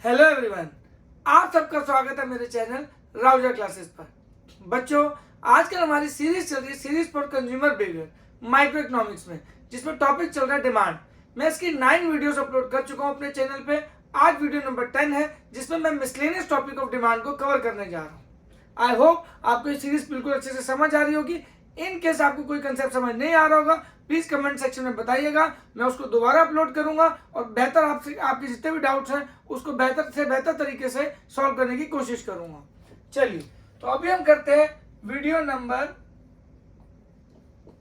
Hello everyone, आप सबका स्वागत है मेरे चैनल राउजा क्लासेस पर। बच्चों, आजकल हमारी सीरीज चल रही है series for consumer behaviour micro economics में, जिसमें टॉपिक चल रहा है डिमांड। मैं इसकी 9 वीडियोस अपलोड कर चुका हूं अपने चैनल पे। आज वीडियो नंबर 10 है, जिसमें मैं मिसलेनियस टॉपिक ऑफ डिमांड को कवर करने जा रहा हूँ। आई होप आपको ये सीरीज बिल्कुल अच्छे से समझ आ रही होगी। इन केस आपको कोई कंसेप्ट समझ नहीं आ रहा होगा, प्लीज कमेंट सेक्शन में बताइएगा, मैं उसको दोबारा अपलोड करूंगा और बेहतर आपसे आपके जितने भी डाउट्स हैं उसको बेहतर से बेहतर तरीके से सॉल्व करने की कोशिश करूंगा। चलिए, तो अभी हम करते हैं वीडियो नंबर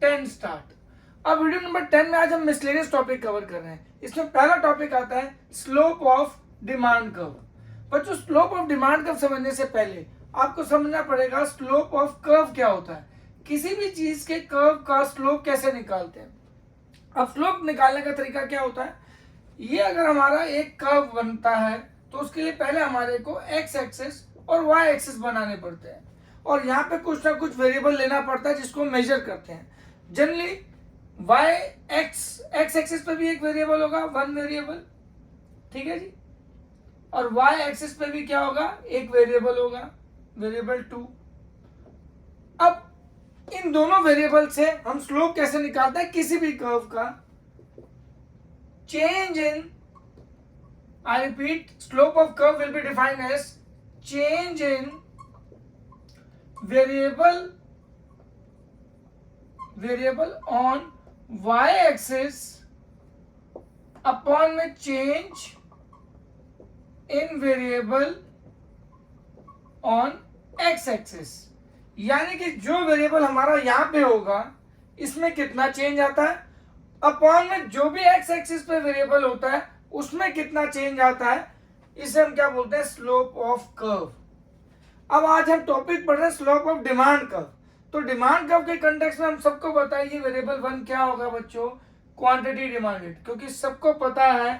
10 स्टार्ट। अब वीडियो नंबर 10 में आज हम मिसलेनियस टॉपिक कवर कर रहे हैं। इसमें पहला टॉपिक आता है स्लोप ऑफ डिमांड कर्व। बच्चों, स्लोप ऑफ डिमांड कर्व समझने से पहले आपको समझना पड़ेगा स्लोप ऑफ कर्व क्या होता है। किसी भी चीज के कर्व का स्लोप कैसे निकालते हैं। अब स्लोप निकालने का तरीका क्या होता है, ये अगर हमारा एक कर्व बनता है तो उसके लिए पहले हमारे को एक्स एक्सिस और वाई एक्सिस बनाने पड़ते हैं, और यहाँ पे कुछ ना कुछ वेरिएबल लेना पड़ता है जिसको मेजर करते हैं। जनरली वाई एक्स एक्सिस पे भी एक वेरिएबल होगा, वन वेरिएबल, ठीक है जी, और वाई एक्सिस पे भी क्या होगा, एक वेरिएबल होगा, वेरिएबल 2। अब इन दोनों वेरिएबल से हम स्लोप कैसे निकालते हैं किसी भी कर्व का। Change in, I repeat, slope of curve will be defined as change in variable on Y axis upon में change in variable on X axis. यानी कि जो वेरिएबल हमारा यहां पे होगा इसमें कितना चेंज आता है, अपॉन में जो भी एक्स एक्सिस पे वेरिएबल होता है उसमें कितना चेंज आता है, इसे हम क्या बोलते हैं, स्लोप ऑफ कर्व। अब आज हम टॉपिक पढ़ रहे हैं स्लोप ऑफ डिमांड कर्व। तो डिमांड कर्व के कंटेक्स्ट में हम सबको बताइए वेरिएबल 1 क्या होगा बच्चों, क्वांटिटी डिमांडेड। क्योंकि सबको पता है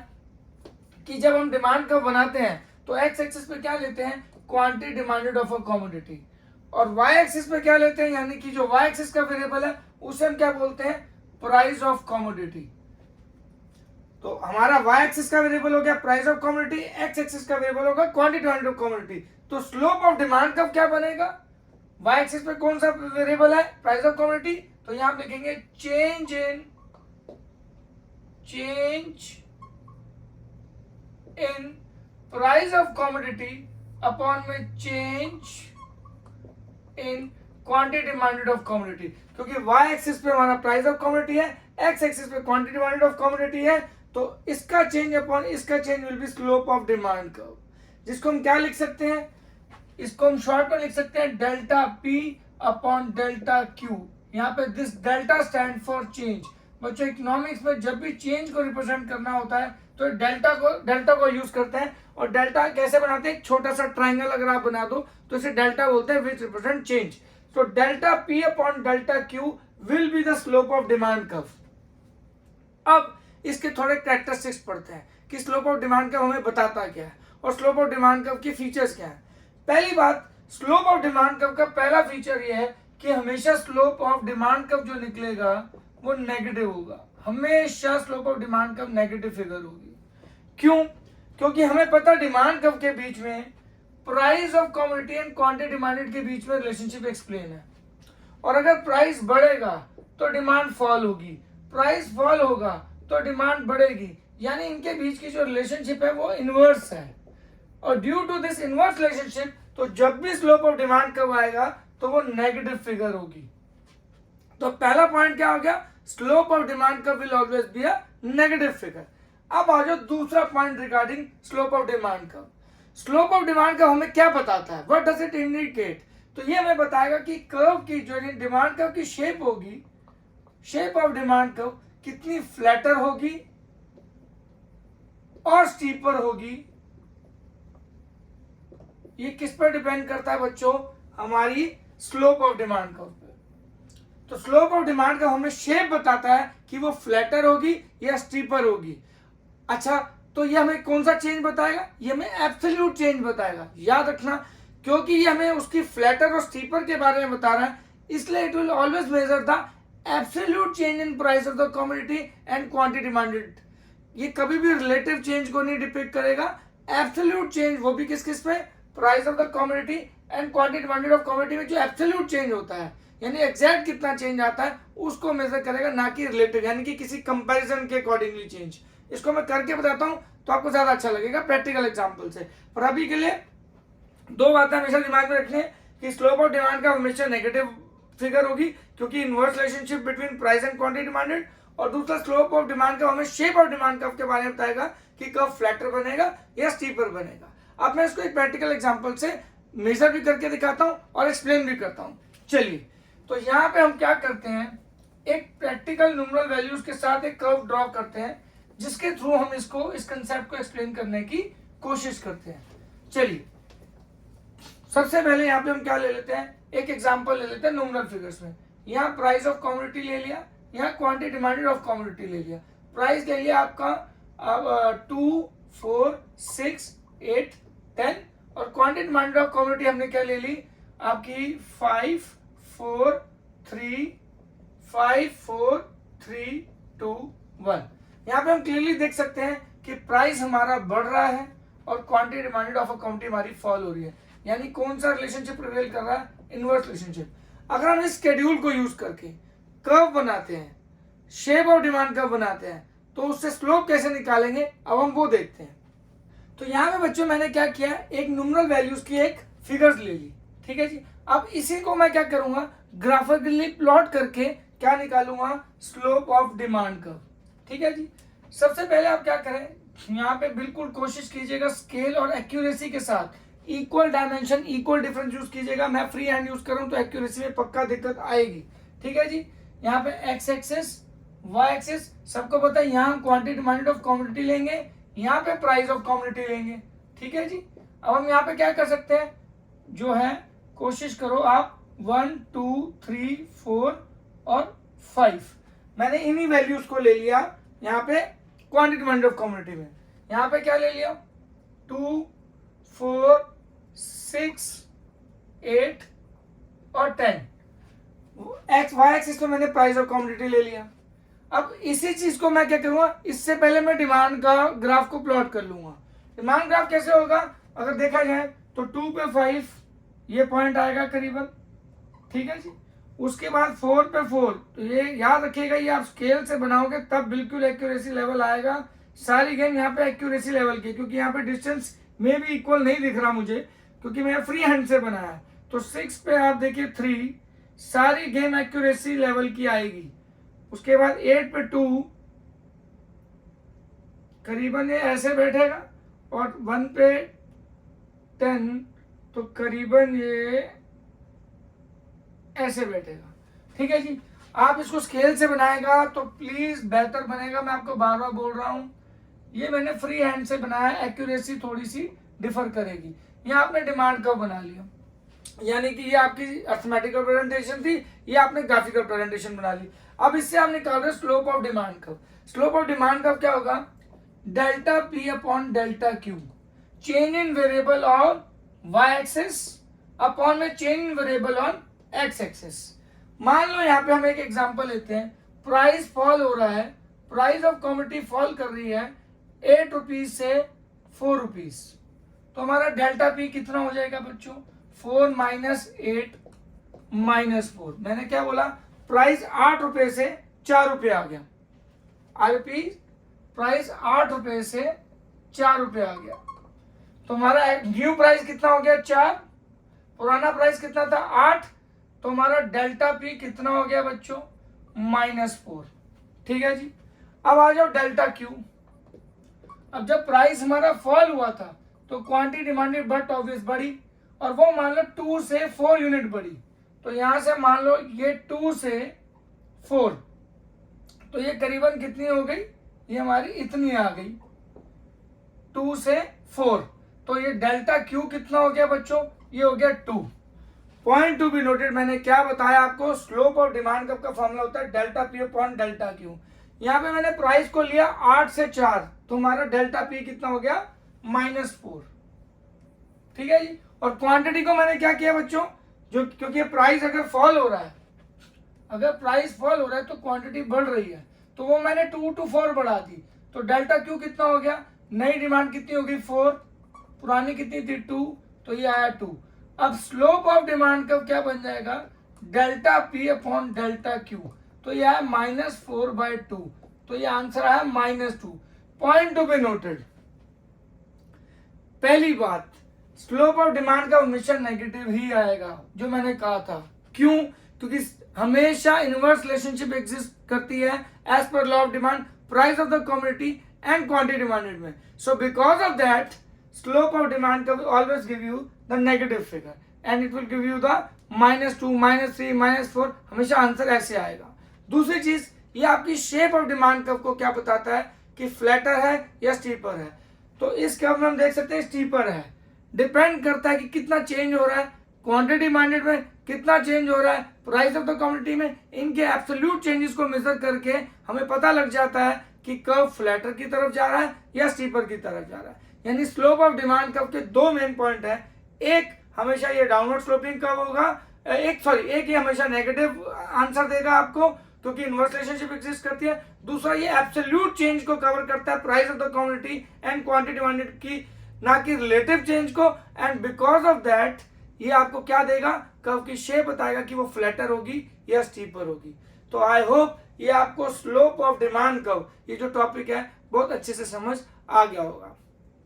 कि जब हम डिमांड कर्व बनाते हैं तो एक्स एक्सिस पे क्या लेते हैं, quantity demanded of a commodity, और वाई एक्सिस पे क्या लेते हैं, यानी कि जो वाई एक्सिस का वेरिएबल है उसे हम क्या बोलते हैं, प्राइस ऑफ कमोडिटी। तो हमारा वाई एक्सिस का वेरिएबल हो गया price of commodity, x axis का वेरिएबल होगा क्वांटिटी डिमांडेड ऑफ कमोडिटी। तो स्लोप ऑफ डिमांड कर्व क्या बनेगा, वाई एक्सिस पे कौन सा वेरिएबल है, प्राइस ऑफ कमोडिटी, तो यहां आप लिखेंगे change in price of commodity upon में change in quantity demanded of commodity. क्योंकि वाई एक्सिस पे हमारा प्राइस ऑफ कमोडिटी है, एक्स एक्सिस पे क्वांटिटी डिमांडेड ऑफ कमोडिटी है, तो इसका चेंज अपॉन इसका change will be slope of demand curve. जिसको हम क्या लिख सकते हैं, इसको हम शॉर्ट में लिख सकते हैं delta P upon delta Q. यहाँ पे this delta stand for change. बच्चों, इकोनॉमिक्स में जब भी चेंज को रिप्रेजेंट करना होता है तो डेल्टा को यूज करते हैं। और डेल्टा कैसे बनाते हैं, एक छोटा सा ट्राइंगल अगर आप बना दो तो इसे डेल्टा बोलते हैं, विच रिप्रेजेंट चेंज। तो delta P upon delta Q will be the slope of demand curve. अब इसके थोड़े कैरेक्टरिस्टिक्स पढ़ते हैं कि स्लोप ऑफ डिमांड कर्व हमें बताता क्या है और स्लोप ऑफ डिमांड कर्व के फीचर्स क्या है। पहली बात, स्लोप ऑफ डिमांड कर्व का पहला फीचर यह है कि हमेशा स्लोप ऑफ डिमांड कर्व जो निकलेगा वो नेगेटिव होगा। हमेशा slope of demand curve negative figure होगी। क्यों, क्योंकि हमें पता डिमांड कर्व के बीच में price of commodity and quantity demanded के बीच में रिलेशनशिप एक्सप्लेन है। और अगर प्राइस बढ़ेगा तो डिमांड फॉल होगी, प्राइस फॉल होगा तो डिमांड बढ़ेगी, यानी इनके बीच की जो रिलेशनशिप है वो इनवर्स है। और due to this inverse relationship, तो जब भी स्लोप ऑफ डिमांड कर्व आएगा तो वो नेगेटिव फिगर होगी। तो पहला पॉइंट क्या हो गया, slope of demand curve will always be a negative figure. अब आ जाओ दूसरा point regarding slope of demand curve. Slope of demand curve हमें क्या बताता है, व्हाट डज इट इंडिकेट, तो ये हमें बताएगा कि कर्व की जो डिमांड कर्व की शेप होगी, शेप ऑफ डिमांड कर्व कितनी फ्लैटर होगी और स्टीपर होगी। ये किस पर डिपेंड करता है बच्चों, हमारी स्लोप ऑफ डिमांड कर्व पे। तो स्लोप ऑफ डिमांड कर्व हमें शेप बताता है कि वो फ्लैटर होगी या स्टीपर होगी। अच्छा, तो ये हमें कौन सा चेंज बताएगा, ये हमें एब्सोल्यूट चेंज बताएगा। याद रखना, क्योंकि ये हमें उसकी फ्लैटर और स्टीपर के बारे में बता रहा है, इसलिए it will always measure the absolute change in price of the commodity and quantity demanded. ये कभी भी रिलेटिव चेंज को नहीं डिपिक्ट करेगा, एब्सोल्यूट चेंज वो भी किस किस पे, price of the commodity and quantity demanded of commodity में जो एब्सोल्यूट चेंज होता है यानी एग्जैक्ट कितना चेंज आता है उसको मेजर करेगा, ना कि रिलेटिव यानी कि किसी कंपैरिजन के अकॉर्डिंगली चेंज। इसको मैं करके बताता हूं तो आपको ज्यादा अच्छा लगेगा प्रैक्टिकल एग्जांपल से। पर अभी के लिए दो बातें हमेशा दिमाग में रखनी है कि स्लोप ऑफ डिमांड का हमेशा नेगेटिव फिगर होगी क्योंकि inverse relationship between price and quantity demanded, और दूसरा स्लोप ऑफ डिमांड का हमें शेप ऑफ डिमांड कर्व के बारे में बताएगा कि कर्व फ्लैटर बनेगा या स्टीपर बनेगा। अब मैं इसको एक प्रैक्टिकल एग्जांपल से मेजर भी करके दिखाता हूं और एक्सप्लेन भी करता हूं। चलिए, तो यहाँ पे हम क्या करते हैं, एक प्रैक्टिकल न्यूमरल वैल्यूज के साथ एक कर्व ड्रॉ करते हैं जिसके थ्रू हम इसको इस कंसेप्ट को एक्सप्लेन करने की कोशिश करते हैं। चलिए, सबसे पहले यहाँ पे हम क्या ले लेते हैं, एक एग्जांपल ले लेते हैं न्यूमरल फिगर्स में। यहाँ प्राइस ऑफ कमोडिटी ले लिया, यहाँ क्वांटिटी डिमांडेड ऑफ कमोडिटी ले लिया। प्राइस ले लिया आपका 2, 4, 6, 8, 10 और क्वांटिटी डिमांडेड ऑफ कमोडिटी हमने क्या ले ली आपकी 5, 4, 3, 2, 1। यहाँ पे हम क्लियरली देख सकते हैं कि प्राइस हमारा बढ़ रहा है और quantity demanded of a commodity हमारी फॉल हो रही है। यानी कौन सा रिलेशनशिप प्रिवेल कर रहा है, इनवर्स रिलेशनशिप। अगर हम इस शेड्यूल को यूज करके कर्व बनाते हैं, शेप ऑफ डिमांड कर्व बनाते हैं, तो उससे स्लोप कैसे निकालेंगे अब हम वो देखते हैं। तो यहाँ पे बच्चों मैंने क्या किया, एक न्यूमरल वैल्यूज की एक फिगर्स ले ली, ठीक है जी। अब इसी को मैं क्या करूंगा, ग्राफिकली प्लॉट करके क्या निकालूंगा, स्लोप ऑफ डिमांड कर्व, ठीक है जी। सबसे पहले आप क्या करें, यहाँ पे बिल्कुल कोशिश कीजिएगा स्केल और एक्यूरेसी के साथ equal dimension equal difference use कीजिएगा। मैं फ्री हैंड यूज करूं तो एक्यूरेसी में पक्का दिक्कत आएगी, ठीक है जी। यहाँ पे एक्स एक्सिस वाई एक्सिस सबको पता है, यहाँ क्वांटिटी डिमांडेड ऑफ कमोडिटी लेंगे, यहाँ पे प्राइस ऑफ कमोडिटी लेंगे, ठीक है जी। अब हम यहाँ पे क्या कर सकते हैं, जो है कोशिश करो आप 1, 2, 3, 4 और 5 मैंने इन्हीं वैल्यूज को ले लिया यहाँ पे क्वांटिटी डिमांडेड ऑफ कमोडिटी में। यहाँ पे क्या ले लिया 2, 4, 6, 8 और 10। एक्स वाई एक्सिस पे मैंने प्राइस ऑफ कमोडिटी ले लिया। अब इसी चीज को मैं क्या करूंगा, इससे पहले मैं डिमांड का ग्राफ को प्लॉट कर लूंगा। डिमांड ग्राफ कैसे होगा, अगर देखा जाए तो 2 पे 5 ये पॉइंट आएगा करीबन, ठीक है जी। उसके बाद 4 पे 4, तो ये याद रखिएगा, ये आप स्केल से बनाओगे तब बिल्कुल एक्यूरेसी लेवल आएगा। सारी गेम यहाँ पे एक्यूरेसी लेवल की, क्योंकि यहाँ पे डिस्टेंस में भी इक्वल नहीं दिख रहा मुझे क्योंकि मैं फ्री हैंड से बनाया है। तो 6 पे आप देखिए 3, सारी गेम एक्यूरेसी लेवल की आएगी। उसके बाद 8 पे 2 करीबन ये ऐसे बैठेगा और 1 पे 10 तो करीबन ये ऐसे बैठेगा, ठीक है जी। आप इसको स्केल से बनाएगा तो प्लीज बेहतर बनेगा, मैं आपको बार बार बोल रहा हूं। ये मैंने फ्री हैंड से बनाया, एक्यूरेसी थोड़ी सी डिफर करेगी। ये आपने डिमांड कर्व बना लिया, यानी कि ये आपकी अर्थमेटिकल प्रेजेंटेशन थी, ये आपने ग्राफिकल प्रेजेंटेशन बना ली। अब इससे आप निकाल रहे slope of demand curve. Slope of demand curve क्या होगा, delta P upon delta Q, change in variable on Y axis upon में change in variable on X axis. मान लो यहाँ पे हम एक एग्जांपल लेते हैं, प्राइस फॉल हो रहा है, प्राइस ऑफ कमोडिटी फॉल कर रही है 8 रुपीज से 4 रुपीज, तो हमारा डेल्टा पी कितना हो जाएगा बच्चों, 4 माइनस 8 माइनस 4। मैंने क्या बोला, प्राइस 8 रुपए से 4 रुपए आ गया। आई रिपीट, प्राइस 8 रुपए से 4 रुपए आ गया, तो हमारा न्यू प्राइस कितना हो गया 4, पुराना प्राइस कितना था 8, तो हमारा डेल्टा पी कितना हो गया बच्चों, -4, ठीक है जी। अब आ जाओ डेल्टा क्यू। अब जब प्राइस हमारा फॉल हुआ था तो क्वांटिटी डिमांडेड बट ऑब्वियस बढ़ी, और वो मान लो 2 से 4 यूनिट बढ़ी, तो यहां से मान लो ये 2 से 4, तो ये करीबन कितनी हो गई, ये हमारी इतनी आ गई 2 से 4, तो ये डेल्टा क्यू कितना हो गया बच्चों, ये हो गया 2। पॉइंट टू बी नोटेड, मैंने क्या बताया आपको, स्लोप ऑफ डिमांड कर्व का फॉर्मूला होता है delta P upon delta Q. यहाँ पे मैंने प्राइस को लिया 8 से 4, तो हमारा डेल्टा पी कितना हो गया, -4, ठीक है जी। और क्वांटिटी को मैंने क्या किया बच्चों, जो क्योंकि प्राइस अगर फॉल हो रहा है, अगर प्राइस फॉल हो रहा है तो क्वांटिटी बढ़ रही है, तो वो मैंने 2 to 4 बढ़ा दी, तो डेल्टा क्यू कितना हो गया, नई डिमांड कितनी होगी 4, पुरानी कितनी थी 2, तो ये आया 2। अब स्लोप ऑफ डिमांड कर्व क्या बन जाएगा, delta P upon delta Q, तो ये आया -4/2, तो ये आंसर आया -2। पॉइंट टू बी नोटेड, पहली बात, स्लोप ऑफ डिमांड का हमेशा नेगेटिव ही आएगा, जो मैंने कहा था। क्यों? क्योंकि हमेशा इनवर्स रिलेशनशिप एग्जिस्ट करती है एज पर law of demand, price of the commodity and quantity demanded में। So because of that slope of demand का always give you the negative figure and it will give you the -2, -3, -4, हमेशा answer ऐसे आएगा। दूसरी चीज, ये आपकी शेप ऑफ डिमांड कर्व को क्या बताता है कि फ्लैटर है या स्टीपर है। तो इस कर्व में हम देख सकते हैं स्टीपर है, डिपेंड करता है कि कितना चेंज हो रहा है क्वांटिटी डिमांडेड में, कितना चेंज हो रहा है प्राइस ऑफ द कमोडिटी में। इनके एब्सोल्यूट चेंजेस को मेजर करके हमें पता लग जाता है कि कर्व फ्लैटर की तरफ जा रहा है या स्टीपर की तरफ जा रहा है। यानी स्लोप ऑफ डिमांड कर्व के दो मेन पॉइंट है, एक हमेशा ये डाउनवर्ड स्लोपिंग कर्व होगा, एक ये हमेशा नेगेटिव आंसर देगा आपको क्योंकि इनवर्स रिलेशनशिप एग्जिस्ट करती है। दूसरा, ये एब्सोल्यूट चेंज को कवर करता है price of the commodity and quantity demanded की, ना कि रिलेटिव चेंज को। एंड बिकॉज ऑफ दैट ये आपको क्या देगा, कर्व की शेप बताएगा कि वो फ्लैटर होगी या स्टीपर होगी। तो आई होप ये आपको स्लोप ऑफ डिमांड कर्व, ये जो टॉपिक है, बहुत अच्छे से समझ आ गया होगा।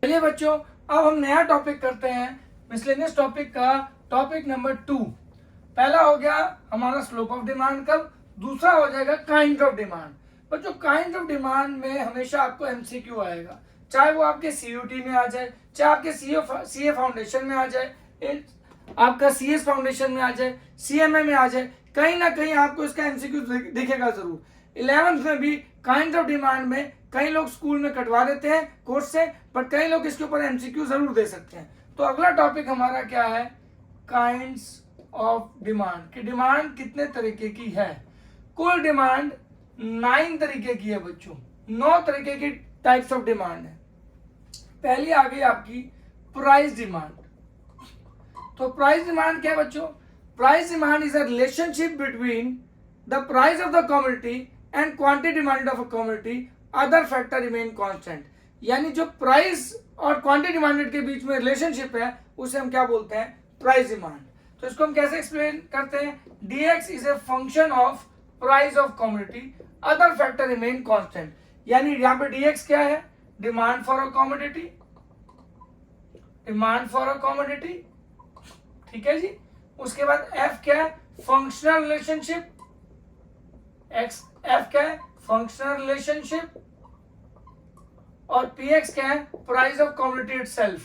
चलिए बच्चों, अब हम नया टॉपिक करते हैं मिसलेनियस टॉपिक का, टॉपिक नंबर 2। पहला हो गया हमारा स्लोप ऑफ डिमांड कर्व, दूसरा हो जाएगा काइंड ऑफ डिमांड। बच्चों काइंड ऑफ डिमांड में हमेशा आपको एमसीक्यू आएगा, चाहे वो आपके सीयूटी में आ जाए, चाहे आपके सीए फाउंडेशन में आ जाए, आपका सीएस फाउंडेशन में आ जाए, सीएमए में आ जाए, कहीं ना कहीं आपको इसका एमसीक्यू दिखेगा जरूर। 11th में भी काइंड ऑफ डिमांड में कई लोग स्कूल में कटवा देते हैं कोर्स से, बट कई लोग इसके ऊपर एमसीक्यू जरूर दे सकते हैं। तो अगला टॉपिक हमारा क्या है, काइंड्स ऑफ डिमांड, कि डिमांड कितने तरीके की है। कुल डिमांड 9 तरीके की है बच्चों, 9 तरीके की टाइप्स ऑफ डिमांड है। पहली आ गई आपकी प्राइस डिमांड। तो प्राइस डिमांड क्या है बच्चों, price demand is a relationship between the price of the commodity and quantity demanded of a commodity, other factor remain constant. यानी जो प्राइस और क्वांटिटी डिमांडेड के बीच में रिलेशनशिप है उसे हम क्या बोलते हैं, प्राइस डिमांड। तो इसको हम कैसे एक्सप्लेन करते हैं, dx is a function of price of commodity, other factor remain constant. यानी यहाँ पे dx क्या है, demand for a commodity, demand for a commodity, ठीक है जी। उसके बाद f क्या है, फंक्शनल रिलेशनशिप, f क्या है, फंक्शनल रिलेशनशिप, और px क्या है, प्राइस ऑफ कमोडिटी इटसेल्फ।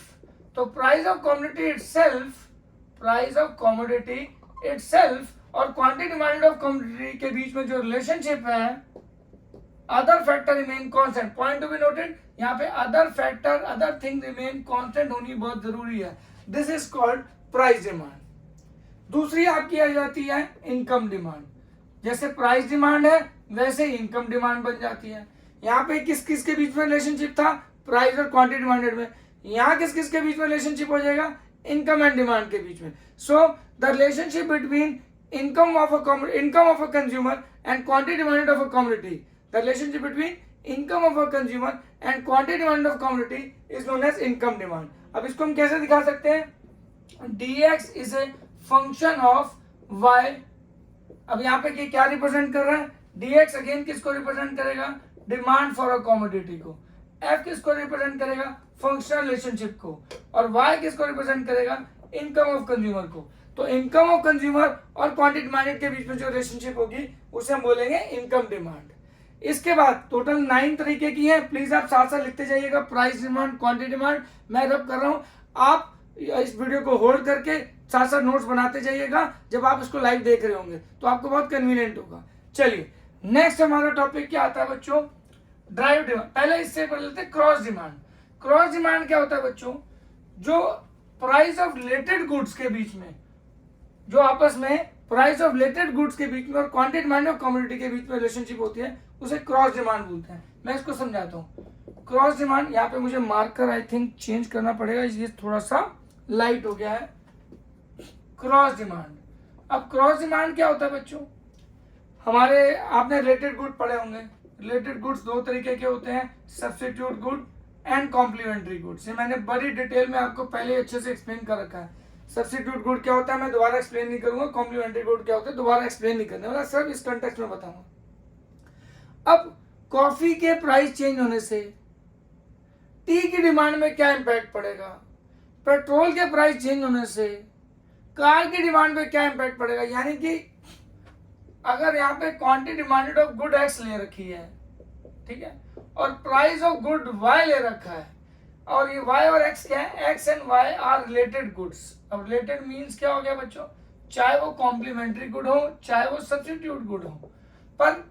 तो price of commodity itself, price of commodity itself और क्वांटिटी डिमांडेड ऑफ कमोडिटी के बीच में जो रिलेशनशिप है, other factor remain constant. Point to be noted, यहाँ पे other factor, other thing remain constant होनी बहुत जरूरी है। This is called price demand. दूसरी आपकी आ जाती है इनकम डिमांड। जैसे प्राइस डिमांड है वैसे इनकम डिमांड बन जाती है। यहाँ पे किस किस के बीच में रिलेशनशिप था, प्राइस और क्वांटिटी डिमांडेड में। यहाँ किस किस के बीच में रिलेशनशिप हो जाएगा, इनकम एंड डिमांड के बीच में। So the relationship between income of a consumer and quantity demanded of a commodity, the relationship between income of a consumer and quantity demanded of commodity is known as income demand. अब इसको हम कैसे दिखा सकते हैं, dx is a function of y। अब यहाँ पे क्या रिप्रेजेंट कर रहा है, dx अगेन किसको रिप्रेजेंट करेगा, डिमांड फॉर अ कमोडिटी को, f किसको रिप्रेजेंट करेगा, फंक्शनल रिलेशनशिप को, और y किसको रिप्रेजेंट करेगा, इनकम ऑफ कंज्यूमर को। तो इनकम ऑफ कंज्यूमर और क्वांटिटी डिमांडेड के बीच में जो रिलेशनशिप होगी उसे हम बोलेंगे इनकम डिमांड। इसके बाद टोटल 9 तरीके की है, प्लीज आप साथ साथ लिखते जाइएगा, प्राइस डिमांड, क्वांटिटी डिमांड। मैं रब कर रहा हूं, आप इस वीडियो को होल्ड करके साथ साथ नोट्स बनाते जाइएगा, जब आप इसको लाइव देख रहे होंगे तो आपको बहुत कन्वीनियंट होगा। चलिए नेक्स्ट हमारा टॉपिक क्या आता है बच्चों, ड्राइव डिमांड। पहले इससे पढ़ लेते हैं क्रॉस डिमांड। क्रॉस डिमांड क्या होता है बच्चों, जो प्राइस ऑफ रिलेटेड गुड्स के बीच में, जो आपस में प्राइस ऑफ रिलेटेड गुड्स के बीच में और क्वांटिटी डिमांड ऑफ कमोडिटी के बीच में रिलेशनशिप होती है, उसे क्रॉस डिमांड बोलते हैं। मैं इसको समझाता हूँ। क्रॉस डिमांड, यहाँ पे मुझे मार्कर आई थिंक चेंज करना पड़ेगा, इसलिए थोड़ा सा लाइट हो गया है। क्रॉस डिमांड, अब क्रॉस डिमांड क्या होता है बच्चों, हमारे आपने रिलेटेड गुड पढ़े होंगे। रिलेटेड गुड्स 2 तरीके के होते हैं, substitute good and complementary goods. ये मैंने बड़ी डिटेल में आपको पहले अच्छे से एक्सप्लेन कर रखा है। सब्स्टिट्यूट गुड क्या होता है मैं दोबारा एक्सप्लेन नहीं करूंगा, कॉम्प्लीमेंट्री गुड क्या होता है दोबारा एक्सप्लेन नहीं करने वाला, सिर्फ इस कंटेक्स्ट में बताऊंगा। अब कॉफी के प्राइस चेंज होने से टी की डिमांड में क्या इंपैक्ट पड़ेगा, पेट्रोल के प्राइस चेंज होने से कार की डिमांड पे क्या इंपैक्ट पड़ेगा। यानी कि अगर यहाँ पे quantity demanded of good x ले रखी है, ठीक है, और प्राइस ऑफ गुड वाई ले रखा है, और ये y और x क्या है, x and y are related goods. अब रिलेटेड मींस क्या हो गया बच्चों, चाहे वो कॉम्प्लीमेंट्री गुड हो चाहे वो सब्स्टिट्यूट गुड हो, पर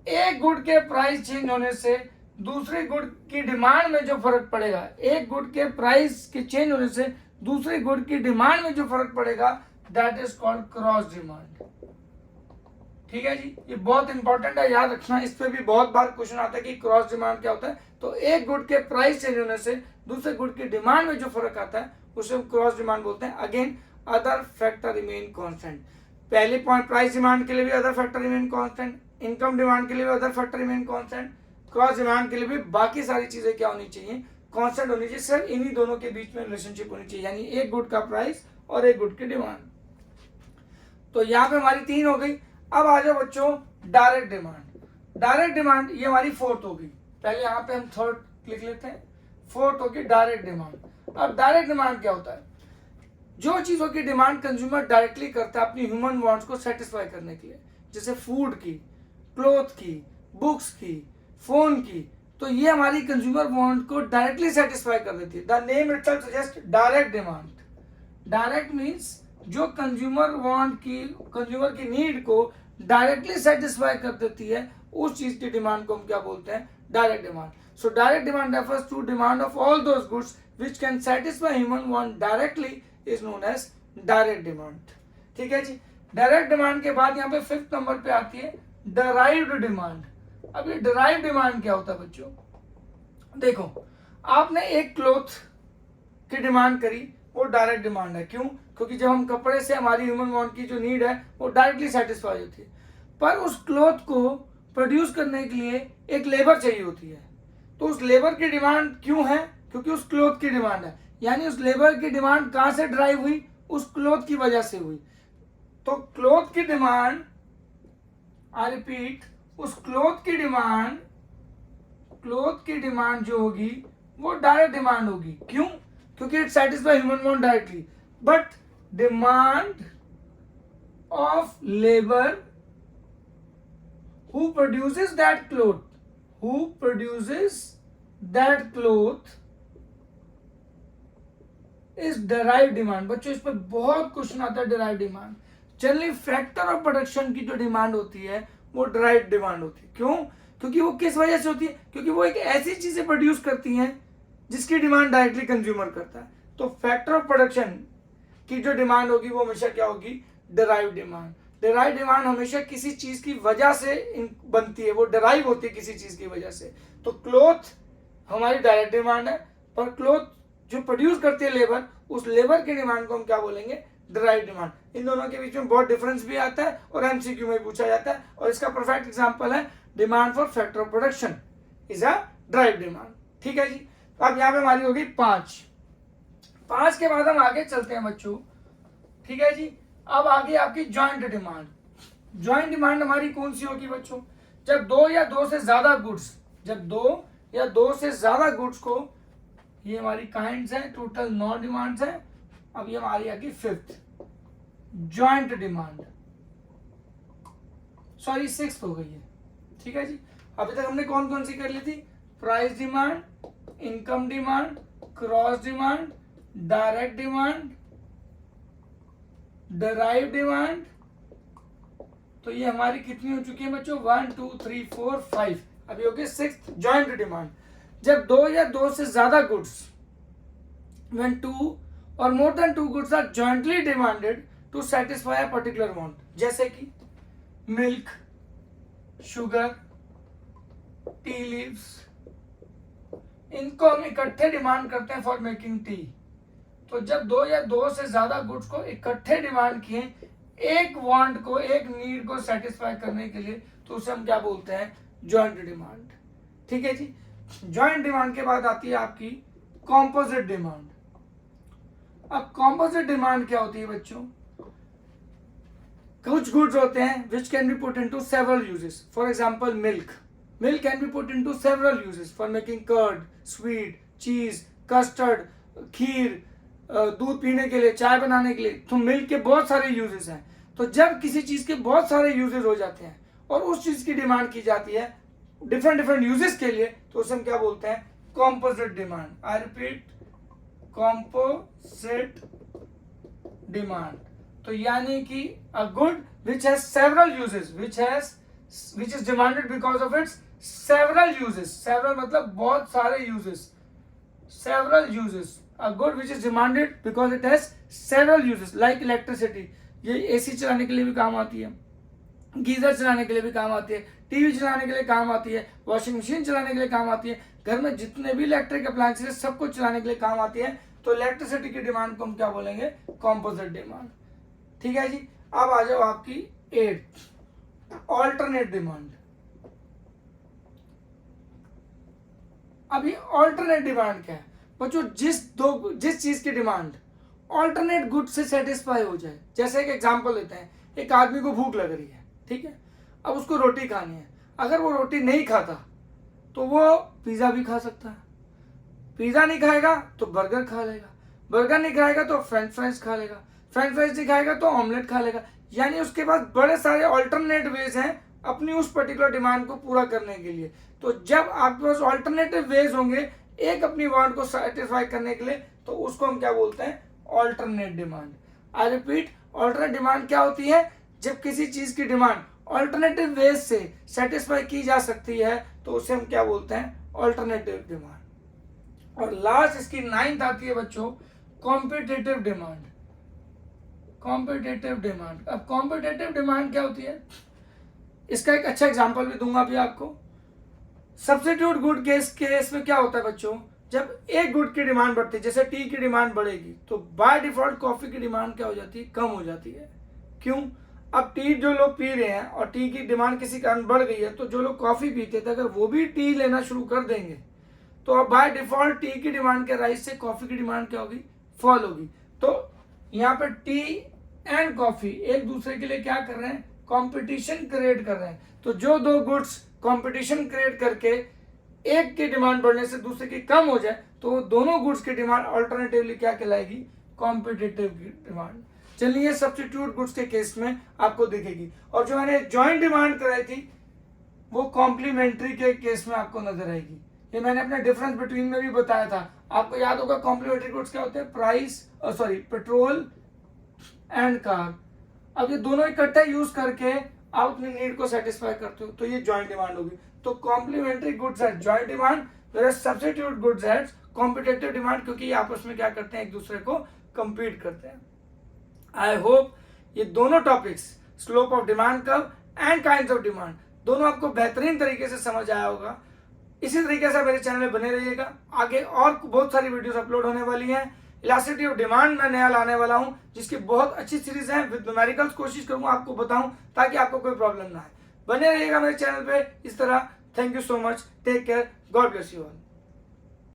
एक गुड के प्राइस चेंज होने से दूसरे गुड की डिमांड में जो फर्क पड़ेगा, एक गुड के प्राइस के चेंज होने से दूसरे गुड की डिमांड में जो फर्क पड़ेगा, that is called cross demand. ठीक है जी, ये बहुत इंपॉर्टेंट है, याद रखना। इस पे भी बहुत बार क्वेश्चन आता है कि क्रॉस डिमांड क्या होता है। तो एक गुड के प्राइस चेंज होने से दूसरे गुड की डिमांड में जो फर्क आता है उसे हम क्रॉस डिमांड बोलते हैं। Again other factor remain constant. पहले पॉइंट प्राइस डिमांड के लिए भी other factor remain constant, income demand के लिए भी other factor remain constant, cross demand के लिए भी बाकी सारी चीजें क्या होनी चाहिए, कांस्टेंट होनी चाहिए। सिर्फ इन्हीं दोनों के बीच में रिलेशनशिप होनी चाहिए, यानी एक गुड का प्राइस और एक गुड की डिमांड। तो यहाँ पे हमारी 3 हो गई। अब आ जाओ बच्चों डायरेक्ट डिमांड। डायरेक्ट डिमांड ये हमारी 4th हो गई। पहले यहाँ पे हम 3rd लिख लेते हैं, 4th होगी डायरेक्ट डिमांड। अब डायरेक्ट डिमांड क्या होता है, जो चीजों की डिमांड कंज्यूमर डायरेक्टली करता है अपनी ह्यूमन वांट्स को सेटिस्फाई करने के लिए, जैसे फूड की, क्लोथ की, बुक्स की, फोन की, तो ये हमारी कंज्यूमर वांट को डायरेक्टली सेटिस्फाई कर देती है। The name itself suggest direct demand. Direct means जो कंज्यूमर वांट की, कंज्यूमर की नीड को डायरेक्टली सेटिस्फाई कर देती है, उस चीज की डिमांड को हम क्या बोलते हैं, direct demand. So direct demand refers to demand of all those goods which can satisfy human want directly is known as direct demand. ठीक है जी। डायरेक्ट डिमांड के बाद यहाँ पे 5th नंबर पे आती है डिराइव्ड डिमांड। अब ये डिराइव्ड डिमांड क्या होता है बच्चों, देखो आपने एक क्लॉथ की डिमांड करी, वो डायरेक्ट डिमांड है। क्यों? क्योंकि जब हम कपड़े से हमारी ह्यूमन वांट की जो नीड है वो डायरेक्टली सेटिस्फाई होती है, पर उस क्लॉथ को प्रोड्यूस करने के लिए एक लेबर चाहिए होती है। तो उस लेबर की डिमांड क्यों है, क्योंकि उस क्लॉथ की डिमांड है। यानी उस लेबर की डिमांड कहां से ड्राइव हुई, उस क्लॉथ की वजह से हुई। तो क्लॉथ की डिमांड, आई रिपीट, उस क्लॉथ की डिमांड जो होगी वो डायरेक्ट डिमांड होगी। क्यों? क्योंकि it satisfy human want directly. But demand of labour who produces that cloth is derived demand। बच्चों इस पर बहुत क्वेश्चन आता है। derived demand generally factor of production की जो डिमांड होती है वो derived डिमांड होती है। क्यों? क्योंकि वो किस वजह से होती है, क्योंकि वो एक ऐसी चीजें प्रोड्यूस करती हैं जिसकी डिमांड डायरेक्टली कंज्यूमर करता है। तो फैक्टर ऑफ प्रोडक्शन की जो डिमांड होगी वो हमेशा क्या होगी, derived डिमांड। डिराइव डिमांड हमेशा किसी चीज की वजह से बनती है, वो डिराइव होती है किसी चीज की वजह से। तो क्लॉथ हमारी डायरेक्ट डिमांड है, पर क्लॉथ जो प्रोड्यूस करती है लेबर, उस लेबर की डिमांड को हम क्या बोलेंगे, डिराइव डिमांड। इन दोनों के बीच में बहुत डिफरेंस भी आता है और एमसीक्यू में पूछा जाता है, और इसका परफेक्ट एग्जांपल है demand for factor of production is a derive demand. ठीक है जी। तो अब यहाँ पे हमारी होगी 5 के बाद हम आगे चलते हैं बच्चों। ठीक है जी। अब आगे आपकी जॉइंट डिमांड। जॉइंट डिमांड हमारी कौन सी होगी बच्चों, जब 2 या 2 से ज्यादा गुड्स, जब 2 या 2 से ज्यादा गुड्स को, ये हमारी काइंड्स हैं, टोटल 9 डिमांड्स हैं। अब ये हमारी आगे 5th joint demand, sorry 6th हो गई है। ठीक है जी। अभी तक हमने कौन कौन सी कर ली थी, price demand, income demand, cross demand, direct demand, derive demand. तो ये हमारी कितनी हो चुकी है बच्चों, 1 2 3 4 5। अभी हो गई 6th जॉइंट डिमांड। जब 2 या 2 से ज्यादा goods, when 2 or more than 2 goods are jointly demanded to satisfy a particular want, जैसे कि मिल्क, शुगर, टी लीव्स, इनको हम इकट्ठे डिमांड करते हैं फॉर मेकिंग टी। तो जब 2 या 2 से ज्यादा गुड्स को इकट्ठे डिमांड किए एक वांट को, एक नीड को सेटिस्फाई करने के लिए, तो उसे हम क्या बोलते हैं, जॉइंट डिमांड। ठीक है जी। जॉइंट डिमांड के बाद आती है आपकी कॉम्पोजिट डिमांड। अब कॉम्पोजिट डिमांड क्या होती है बच्चों? कुछ गुड्स होते हैं which can be put into several uses. For example milk can be put into several uses for making curd, sweet, cheese, custard, kheer, दूध पीने के लिए, चाय बनाने के लिए। तो मिल्क के बहुत सारे यूजेस हैं। तो जब किसी चीज के बहुत सारे यूजेस हो जाते हैं और उस चीज की डिमांड की जाती है डिफरेंट यूजेस के लिए, तो उसे हम क्या बोलते हैं? Composite demand. I repeat, composite demand. तो यानी कि a good which has several uses, which is demanded because of its several uses. Several मतलब बहुत सारे uses, several uses. A good which is demanded because it has several uses, like electricity. ये AC चलाने के लिए भी काम आती है, गीजर चलाने के लिए भी काम आती है, टीवी चलाने के लिए काम आती है, वॉशिंग मशीन चलाने के लिए काम आती है, घर में जितने भी इलेक्ट्रिक अप्लायंसेस सब कुछ चलाने के लिए काम आती है। तो इलेक्ट्रिसिटी की डिमांड को हम क्या बोलेंगे? Composite demand. ठीक है जी। अब आ जाओ आपकी 8th, ऑल्टरनेट डिमांड। अभी ऑल्टरनेट डिमांड क्या है बच्चों? जिस चीज की डिमांड ऑल्टरनेट गुड से सेटिस्फाई हो जाए। जैसे एक एग्जांपल लेते हैं, एक आदमी को भूख लग रही है, ठीक है, अब उसको रोटी खानी है। अगर वो रोटी नहीं खाता तो वो पिज्जा भी खा सकता है, पिज्जा नहीं खाएगा तो बर्गर खा लेगा, बर्गर नहीं खाएगा तो फ्रेंच फ्राइज खा लेगा, फ्रेंच फ्राइज नहीं खाएगा तो ऑमलेट खा लेगा। यानी उसके पास बड़े सारे ऑल्टरनेट वेज हैं अपनी उस पर्टिकुलर डिमांड को पूरा करने के लिए। तो जब आपके पास ऑल्टरनेटिव वेज होंगे एक अपनी वांट को सेटिस्फाई करने के लिए, तो उसको हम क्या बोलते हैं? Alternate demand. I repeat, alternate demand क्या होती है? जब किसी चीज की डिमांड ऑल्टरनेटिव वेज से सेटिस्फाई की जा सकती है तो उसे हम क्या बोलते हैं? Alternative demand. और लास्ट इसकी 9th आती है बच्चों, कॉम्पिटिटिव डिमांड। Competitive demand. अब कॉम्पिटिटिव डिमांड क्या होती है? इसका एक अच्छा एग्जांपल भी दूंगा अभी आपको। सब्स्टिट्यूट गुड केस में क्या होता है बच्चों? जब एक गुड की डिमांड बढ़ती है, जैसे टी की डिमांड बढ़ेगी, तो बाय डिफॉल्ट कॉफी की डिमांड क्या हो जाती है? कम हो जाती है। क्यों? अब टी जो लोग पी रहे हैं और टी की डिमांड किसी कारण बढ़ गई है, तो जो लोग कॉफी पीते थे अगर वो भी टी लेना शुरू कर देंगे तो अब बाय डिफॉल्ट टी की डिमांड के राइज से कॉफी की डिमांड क्या होगी? फॉल होगी। तो यहाँ पे टी एंड कॉफी एक दूसरे के लिए क्या कर रहे हैं? कंपटीशन क्रिएट कर रहे हैं। तो जो दो गुड्स कंपटीशन क्रिएट करके एक की डिमांड बढ़ने से दूसरे की कम हो जाए तो दोनों गुड्स की डिमांड अल्टरनेटिवली क्या कहलाएगी? Competitive demand. चलिए सब्स्टिट्यूट गुड्स के केस में आपको दिखेगी। और जो मैंने जॉइंट डिमांड कराई थी वो कॉम्प्लीमेंट्री के केस में आपको नजर आएगी। ये मैंने अपने डिफरेंस बिटवीन में भी बताया था। आपको याद होगा कॉम्प्लीमेंट्री गुड्स क्या होते हैं? Petrol and car. अब ये दोनों इकट्ठा यूज करके आप अपनी नीड को सेटिस्फाई करते हो, तो ये जॉइंट डिमांड होगी। तो कॉम्प्लीमेंट्री गुड्स है joint demand, where substitute goods है कॉम्पिटिटिव डिमांड, क्योंकि ये आपस में क्या करते हैं? एक दूसरे को कंपीट करते हैं। आई होप ये दोनों topics, slope of demand curve and kinds of demand, दोनों आपको बेहतरीन तरीके से समझ आया होगा। इसी तरीके से मेरे चैनल में बने रहिएगा। आगे और बहुत सारी वीडियोस अपलोड होने वाली हैं। इलास्टिसिटी ऑफ डिमांड में नया लाने वाला हूं, जिसकी बहुत अच्छी सीरीज है विद न्यूमेरिकल्स। कोशिश करूंगा आपको बताऊं ताकि आपको कोई प्रॉब्लम ना आए। बने रहिएगा मेरे चैनल पे इस तरह। Thank you so much, take care, God bless you all.